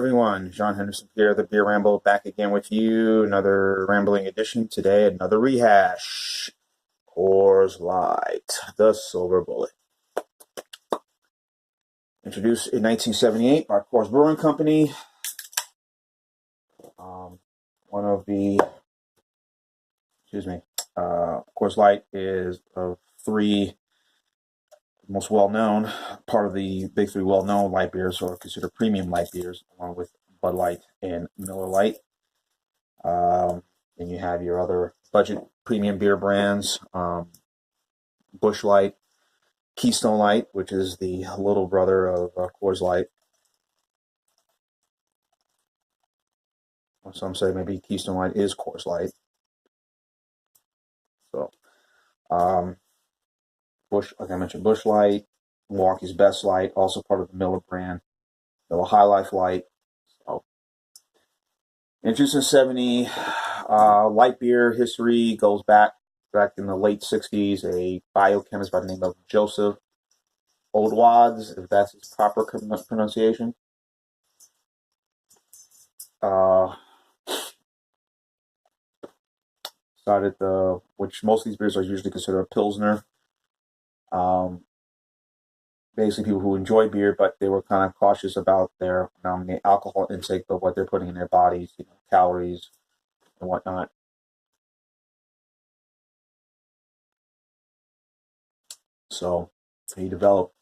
everyone. John Henderson here, the Beer Ramble, back again with you. Another rambling edition today. Another rehash. Coors Light, the silver bullet. Introduced in 1978 by Coors Brewing Company. One of the, Coors Light is of three most well-known, part of the big three well-known light beers, or considered premium light beers, along with Bud Light and Miller Lite. Then you have your other budget premium beer brands, Busch Light, Keystone Light, which is the little brother of Coors Light. Some say maybe Keystone Light is Coors Light. So, Busch, like I mentioned, Busch Light, Milwaukee's Best Light, also part of the Miller brand, Miller High Life Light. So, introduced in 70, light beer history goes back in the late 60s. A biochemist by the name of Joseph Oldwads, if that's his proper pronunciation. Started which most of these beers are usually considered a Pilsner. Basically people who enjoy beer, but they were kind of cautious about their alcohol intake, but what they're putting in their bodies, calories and whatnot. So he developed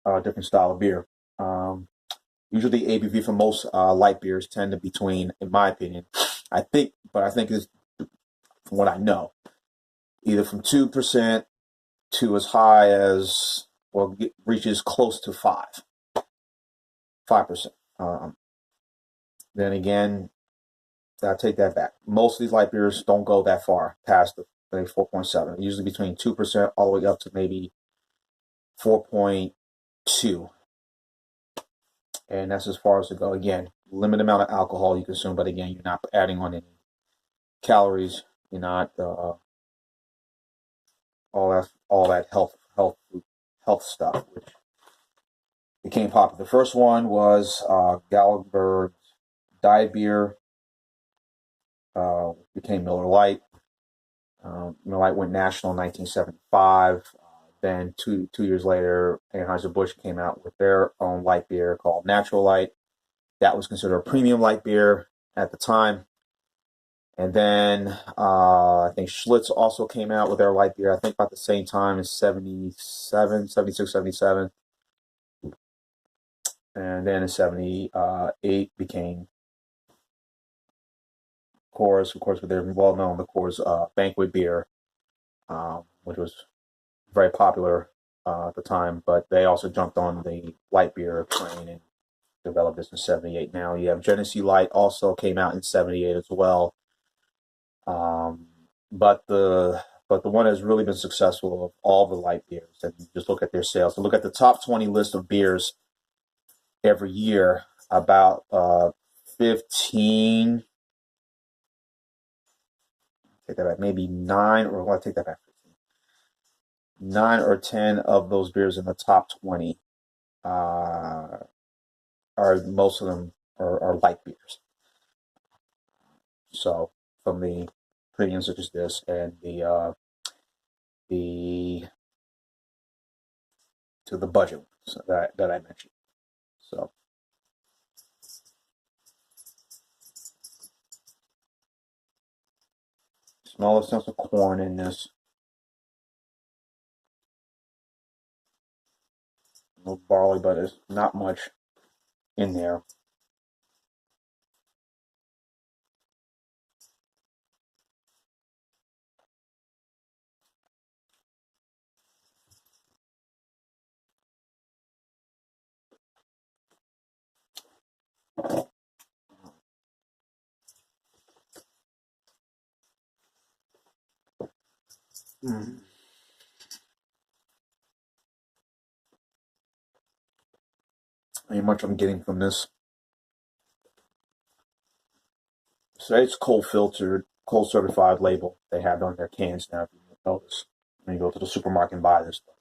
a different style of beer. Usually the ABV for most light beers tend to be between, in my opinion, I think it's, from what I know, either from 2% to as high as, well, reaches close to 5%. Then again, I take that back. Most of these light beers don't go that far past the 4.7. Usually between 2% all the way up to maybe 4.2. And that's as far as to go. Again, limited amount of alcohol you consume, but again, you're not adding on any calories. You're not all that health stuff, which became popular. The first one was Gallenberg's Diet Beer. Became Miller Lite. Miller Lite went national in 1975. Then two years later, Anheuser-Busch came out with their own light beer called Natural Light. That was considered a premium light beer at the time. And then I think Schlitz also came out with their light beer, I think about the same time as 76, 77. And then in 78 became Coors, of course, with their well-known, the Coors Banquet beer, which was very popular at the time. But they also jumped on the light beer train and developed this in 78. Now you have Genesee Light also came out in 78 as well. But the one that's really been successful of all the light beers, and you just look at their sales, and look at the top 20 list of beers every year, about 15, take that back, maybe 9, or I'll take that back, 9 or 10 of those beers in the top 20 are, most of them are light beers. So from the premium such as this and the to the budget ones that I mentioned. So smell the sense of corn in this. No barley, but there's not much in there. Ain't much I'm getting from this. So it's cold filtered, cold certified label they have on their cans now, if you notice. When you go to the supermarket and buy this stuff.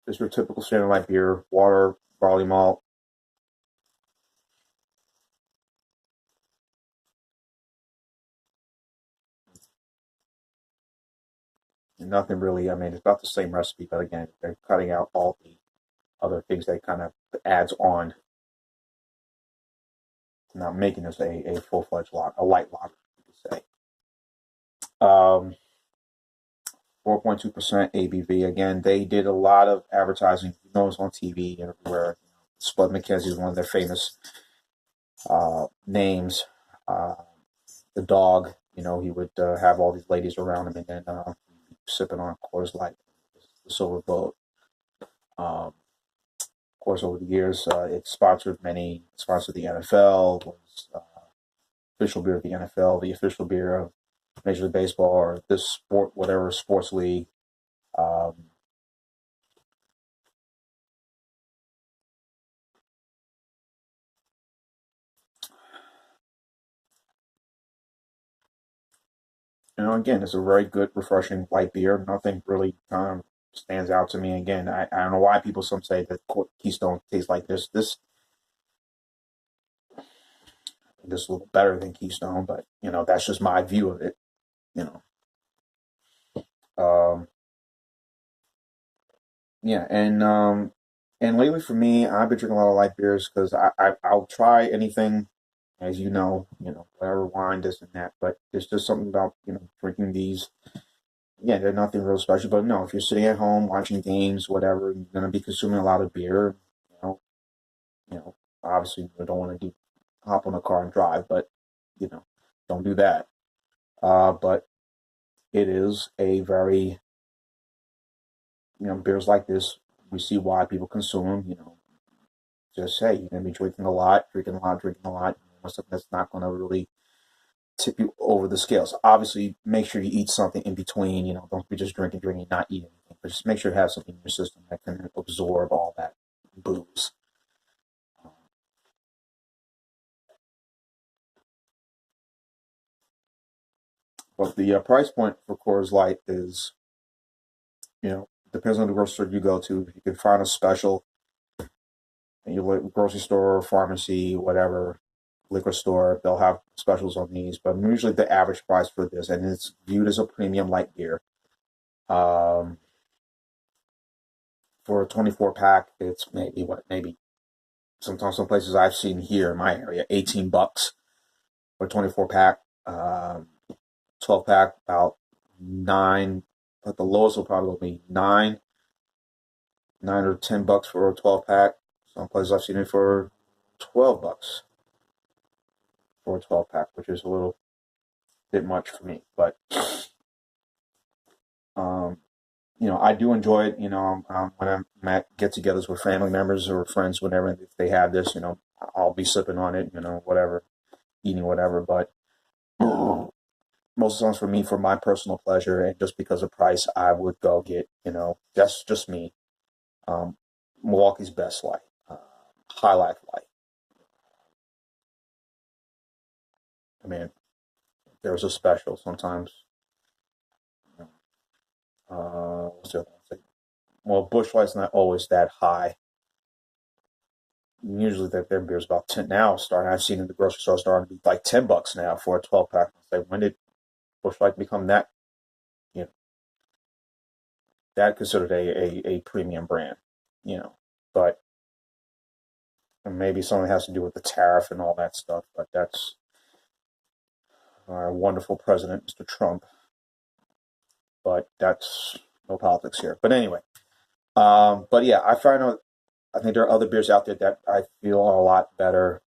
Just your typical standard light beer, water, barley malt. Nothing really. I mean, it's about the same recipe, but again, they're cutting out all the other things that kind of adds on, not making this a full fledged lager, a light lager, you could say. 4.2% ABV. Again, they did a lot of advertising. You know, it's on TV everywhere. Spud McKenzie is one of their famous names. The dog, he would have all these ladies around him, and then sipping on Coors Light, the silver boat. Of course, over the years, it sponsored the NFL, was official beer of the NFL, the official beer of Major League Baseball, or this sport, whatever sports league. Um, Again, it's a very good, refreshing light beer. Nothing really kind of stands out to me. Again, I don't know why some say that Keystone tastes like this. This is a little better than Keystone, but that's just my view of it. You know, um, yeah, and lately for me, I've been drinking a lot of light beers because I'll try anything, as whatever wine, this and that. But there's just something about drinking these. Yeah, they're nothing real special, but no, if you're sitting at home watching games, whatever, you're gonna be consuming a lot of beer. You know, obviously you don't want to hop on a car and drive, but you know, don't do that. But it is a very, beers like this, we see why people consume them. Just say you're gonna be drinking a lot, drinking a lot, drinking a lot. Something that's not gonna really tip you over the scales. Obviously, make sure you eat something in between. Don't be just drinking, not eating anything. But just make sure you have something in your system that can absorb all that booze. But the price point for Coors Light is, depends on the grocery store you go to. If you can find a special in your grocery store, pharmacy, whatever, liquor store, they'll have specials on these. But usually the average price for this, and it's viewed as a premium light beer. Um, for a 24 pack, it's maybe sometimes some places I've seen here in my area, $18 for a 24 pack. 12 pack, about nine. But the lowest will probably be nine or $10 for a 12 pack. Some places I've seen it for $12 for a 12 pack, which is a little bit much for me. But um, I do enjoy it. When I'm at get-togethers with family members or friends, whenever if they have this, I'll be sipping on it. Whatever, eating whatever. But most of the times for me, for my personal pleasure, and just because of price, I would go get. That's just me. Um, Milwaukee's Best Light, High Life Light. I mean, there's a special sometimes. What's the other one? Well, Busch Light's not always that high. Usually their beer's about 10 now. Starting, I've seen in the grocery store starting to be like $10 now for a 12 pack. I say, when did Busch Light become that? You know, that considered a premium brand. But maybe something has to do with the tariff and all that stuff. But that's our wonderful president, Mr. Trump. But that's no politics here. But anyway, but yeah, I think there are other beers out there that I feel are a lot better.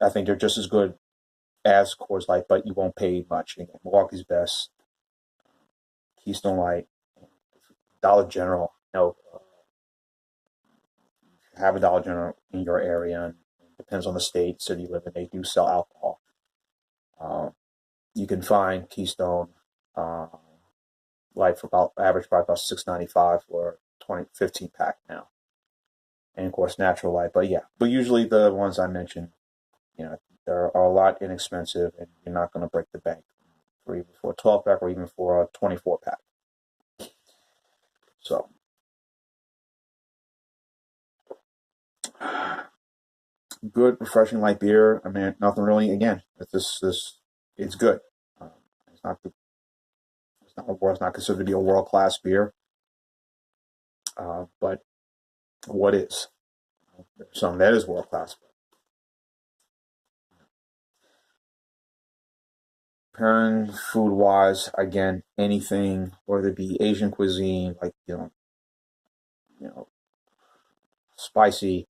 I think they're just as good as Coors Light, but you won't pay much. Again, Milwaukee's Best, Keystone Light, Dollar General. Have a Dollar General in your area, and it depends on the state, city you live in. They do sell alcohol. You can find Keystone uh, Light for about average price about $6.95 for 15 pack now, and of course Natural Light. But yeah, but usually the ones I mentioned, they're a lot inexpensive, and you're not going to break the bank for even for a 12 pack or even for a 24 pack. So Good, refreshing light beer. I mean, nothing really. Again, it's good. Um, it's not the, it's not considered to be a world class beer, but what is? There's some that is world class. Pairing food wise, again, anything, whether it be Asian cuisine, like you know, spicy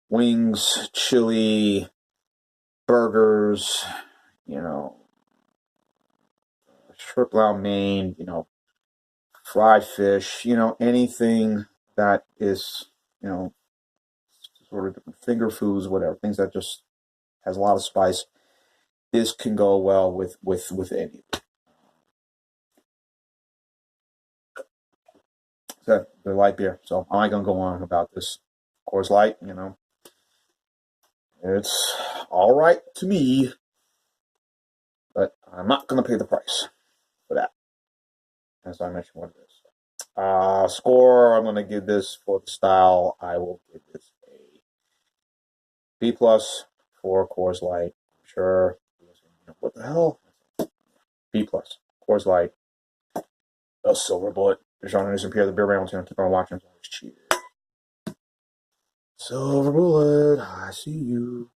wings, chili, burgers, you know, shrimp lao mein, fried fish, anything that is, you know, sort of finger foods, whatever, things that just has a lot of spice. This can go well with any. So the light beer. So I'm not gonna go on about this. Coors Light, it's all right to me, but I'm not gonna pay the price for that. As I mentioned, what it is. Score. I'm gonna give this for the style. I will give this a B plus for Coors Light. I'm sure. What the hell? B plus. Coors Light. A silver bullet. Jean and Pierre, the beer round. Keep on watching. Cheers. Silver bullet. I see you.